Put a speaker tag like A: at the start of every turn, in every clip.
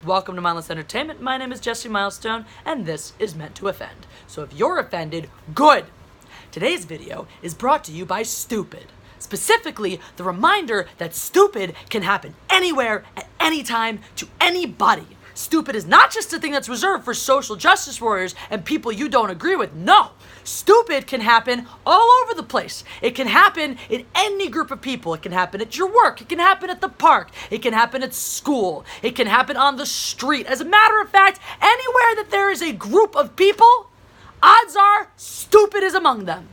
A: Welcome to Mindless Entertainment. My name is Jesse Milestone, and this is Meant to Offend. So if you're offended, good! Today's video is brought to you by Stupid. Specifically, the reminder that stupid can happen anywhere, at any time, to anybody. Stupid is not just a thing that's reserved for social justice warriors and people you don't agree with. No! Stupid can happen all over the place. It can happen in any group of people. It can happen at your work. It can happen at the park. It can happen at school. It can happen on the street. As a matter of fact, anywhere that there is a group of people, odds are stupid is among them.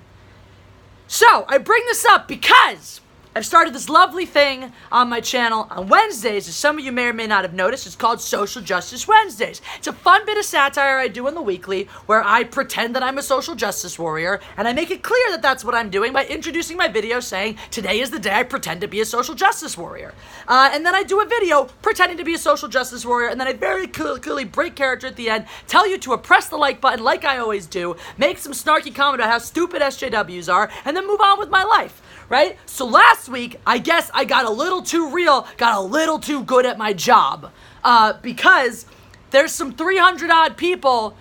A: So, I bring this up because I've started this lovely thing on my channel on Wednesdays, as some of you may or may not have noticed. It's called Social Justice Wednesdays. It's a fun bit of satire I do in the weekly where I pretend that I'm a social justice warrior, and I make it clear that that's what I'm doing by introducing my video saying, today is the day I pretend to be a social justice warrior. And then I do a video pretending to be a social justice warrior, and then I very clearly break character at the end, tell you to press the like button like I always do, make some snarky comment about how stupid SJWs are, and then move on with my life. Right? So last week, I guess I got a little too real, got a little too good at my job. Because there's some 300 odd people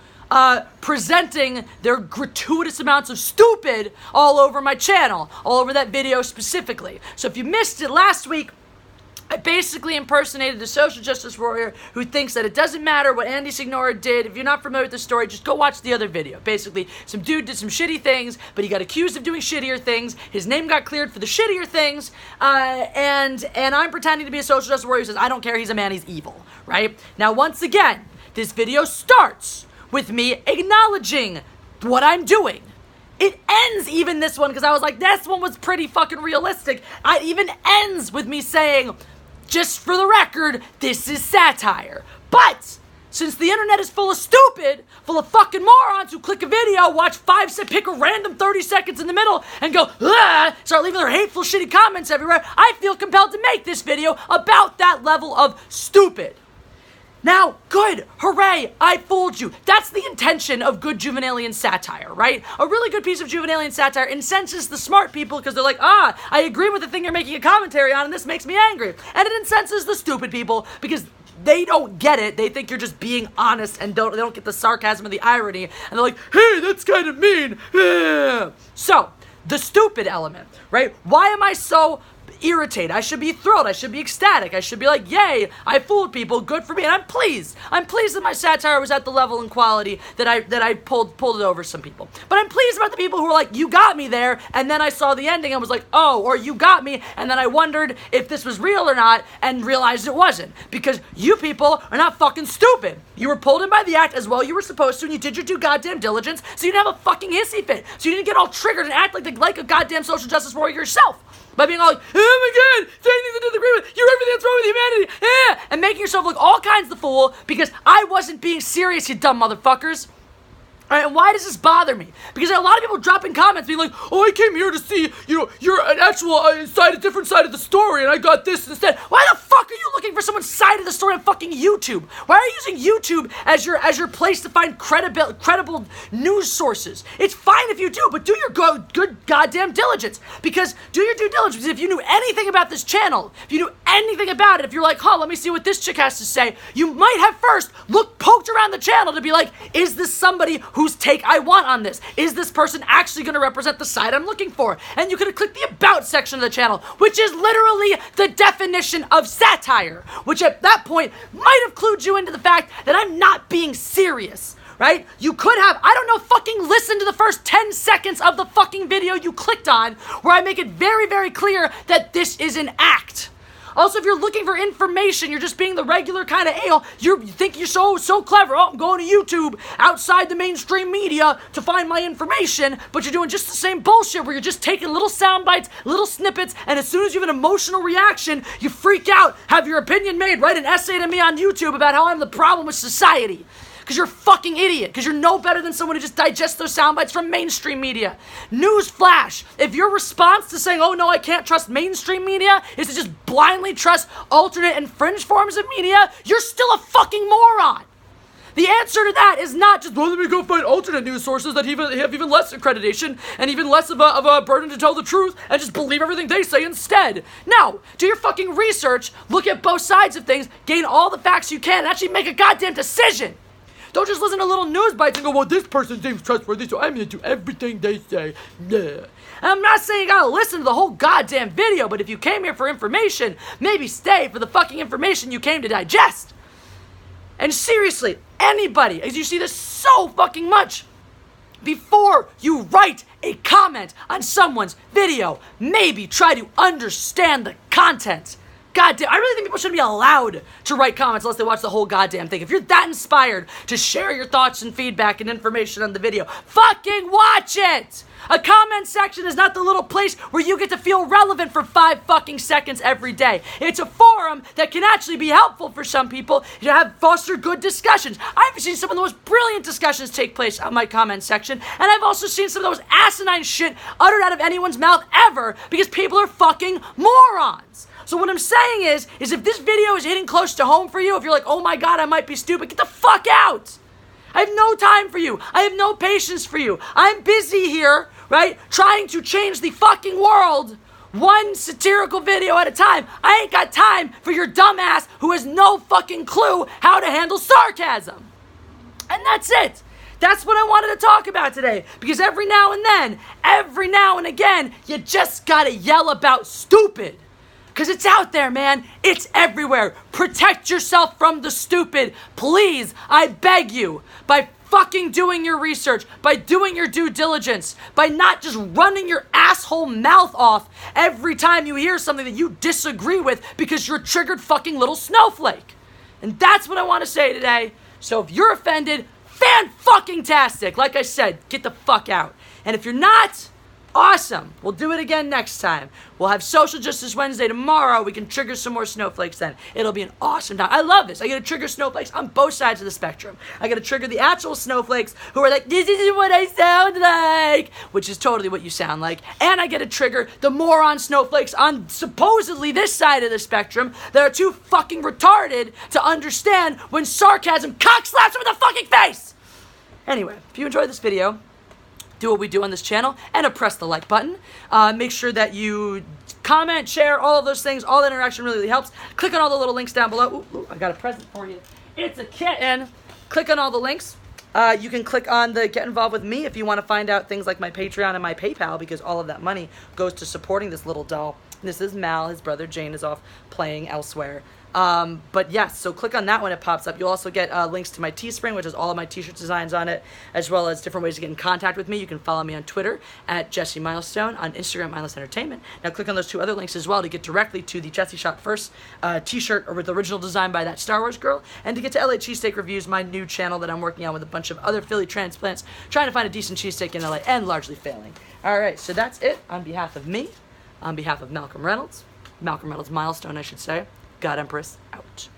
A: presenting their gratuitous amounts of stupid all over my channel, all over that video specifically. So if you missed it last week, I basically impersonated a social justice warrior who thinks that it doesn't matter what Andy Signora did. If you're not familiar with the story, just go watch the other video. Basically, some dude did some shitty things, but he got accused of doing shittier things. His name got cleared for the shittier things, and I'm pretending to be a social justice warrior who says, I don't care, he's a man, he's evil, right? Now, once again, this video starts with me acknowledging what I'm doing. It ends even this one, because I was like, this one was pretty fucking realistic. It even ends with me saying, just for the record, this is satire. But since the internet is full of stupid, full of fucking morons who click a video, watch 5 seconds, pick a random 30 seconds in the middle, and go, start leaving their hateful, shitty comments everywhere, I feel compelled to make this video about that level of stupid. Now, good, hooray, I fooled you. That's the intention of good Juvenalian satire, right? A really good piece of Juvenalian satire incenses the smart people because they're like, I agree with the thing you're making a commentary on and this makes me angry. And it incenses the stupid people because they don't get it. They think you're just being honest and they don't get the sarcasm and the irony. And they're like, hey, that's kind of mean. So, the stupid element, right? Why am I so irritated? I should be thrilled. I should be ecstatic. I should be like, yay, I fooled people. Good for me. And I'm pleased. I'm pleased that my satire was at the level and quality that I pulled it over some people. But I'm pleased about the people who were like, you got me there, and then I saw the ending and was like, oh, or you got me, and then I wondered if this was real or not and realized it wasn't. Because you people are not fucking stupid. You were pulled in by the act as well you were supposed to, and you did your due goddamn diligence, so you didn't have a fucking hissy fit. So you didn't get all triggered and act like a goddamn social justice warrior yourself. By being all like, oh my god, saying things I disagree with, you're everything that's wrong with humanity, and making yourself look all kinds of fool because I wasn't being serious, you dumb motherfuckers. Alright, and why does this bother me? Because a lot of people drop in comments being like, oh, I came here to see, you're an actual a different side of the story, and I got this instead. Why the fuck are you looking for someone's side of the story on fucking YouTube? Why are you using YouTube as your place to find credible news sources? It's fine if you do, but do your good goddamn diligence. Because do your due diligence. If you knew anything about this channel, if you knew anything about it, if you're like, let me see what this chick has to say, you might have first poked around the channel to be like, is this somebody whose take I want on this? Is this person actually going to represent the side I'm looking for? And you could have clicked the About section of the channel, which is literally the definition of satire, which at that point might have clued you into the fact that I'm not being serious, right? You could have, fucking listen to the first 10 seconds of the fucking video you clicked on, where I make it very, very clear that this is an act. Also, if you're looking for information, you're just being the regular kind of ale, you think you're so clever. Oh, I'm going to YouTube outside the mainstream media to find my information, but you're doing just the same bullshit where you're just taking little sound bites, little snippets, and as soon as you have an emotional reaction, you freak out, have your opinion made, write an essay to me on YouTube about how I'm the problem with society. Because you're a fucking idiot. Because you're no better than someone who just digests those sound bites from mainstream media. Newsflash. If your response to saying, oh no, I can't trust mainstream media, is to just blindly trust alternate and fringe forms of media, you're still a fucking moron. The answer to that is not just, well, let me go find alternate news sources that have even less accreditation and even less of a burden to tell the truth and just believe everything they say instead. No, do your fucking research, look at both sides of things, gain all the facts you can, and actually make a goddamn decision. Don't just listen to little news bites and go, well, this person seems trustworthy, so I'm going to do everything they say. Nah. I'm not saying you gotta listen to the whole goddamn video, but if you came here for information, maybe stay for the fucking information you came to digest. And seriously, anybody, as you see this so fucking much, before you write a comment on someone's video, maybe try to understand the content. Goddamn, I really think people shouldn't be allowed to write comments unless they watch the whole goddamn thing. If you're that inspired to share your thoughts and feedback and information on the video, fucking watch it! A comment section is not the little place where you get to feel relevant for 5 fucking seconds every day. It's a forum that can actually be helpful for some people to have foster good discussions. I've seen some of the most brilliant discussions take place on my comment section, and I've also seen some of the most asinine shit uttered out of anyone's mouth ever because people are fucking morons. So what I'm saying is if this video is hitting close to home for you, if you're like, oh my god, I might be stupid, get the fuck out! I have no time for you. I have no patience for you. I'm busy here, right, trying to change the fucking world one satirical video at a time. I ain't got time for your dumbass who has no fucking clue how to handle sarcasm. And that's it. That's what I wanted to talk about today. Because every now and then, every now and again, you just gotta yell about stupid. Because it's out there, man. It's everywhere. Protect yourself from the stupid. Please, I beg you, by fucking doing your research, by doing your due diligence, by not just running your asshole mouth off every time you hear something that you disagree with because you're a triggered fucking little snowflake. And that's what I want to say today. So if you're offended, fan-fucking-tastic. Like I said, get the fuck out. And if you're not, awesome. We'll do it again next time. We'll have Social Justice Wednesday tomorrow. We can trigger some more snowflakes then. It'll be an awesome time. I love this. I get to trigger snowflakes on both sides of the spectrum. I get to trigger the actual snowflakes who are like, this is what I sound like, which is totally what you sound like. And I get to trigger the moron snowflakes on supposedly this side of the spectrum that are too fucking retarded to understand when sarcasm cock slaps them in the fucking face. Anyway, if you enjoyed this video, do what we do on this channel and press the like button. Make sure that you comment, share, all of those things. All that interaction really helps. Click on all the little links down below. Ooh, I got a present for you. It's a kitten. Click on all the links. You can click on the get involved with me if you want to find out things like my Patreon and my PayPal, because all of that money goes to supporting this little doll. This is Mal. His brother Jane is off playing elsewhere. But yes, so click on that when it pops up. You'll also get links to my Teespring, which has all of my t-shirt designs on it, as well as different ways to get in contact with me. You can follow me on Twitter at Jesse Milestone, on Instagram, Mindless Entertainment. Now click on those 2 other links as well to get directly to the Jesse Shot First t-shirt with the original design by that Star Wars girl, and to get to LA Cheesesteak Reviews, my new channel that I'm working on with a bunch of other Philly transplants, trying to find a decent cheesesteak in LA and largely failing. Alright, so that's it on behalf of me, on behalf of Malcolm Reynolds Milestone, I should say. God Empress, out.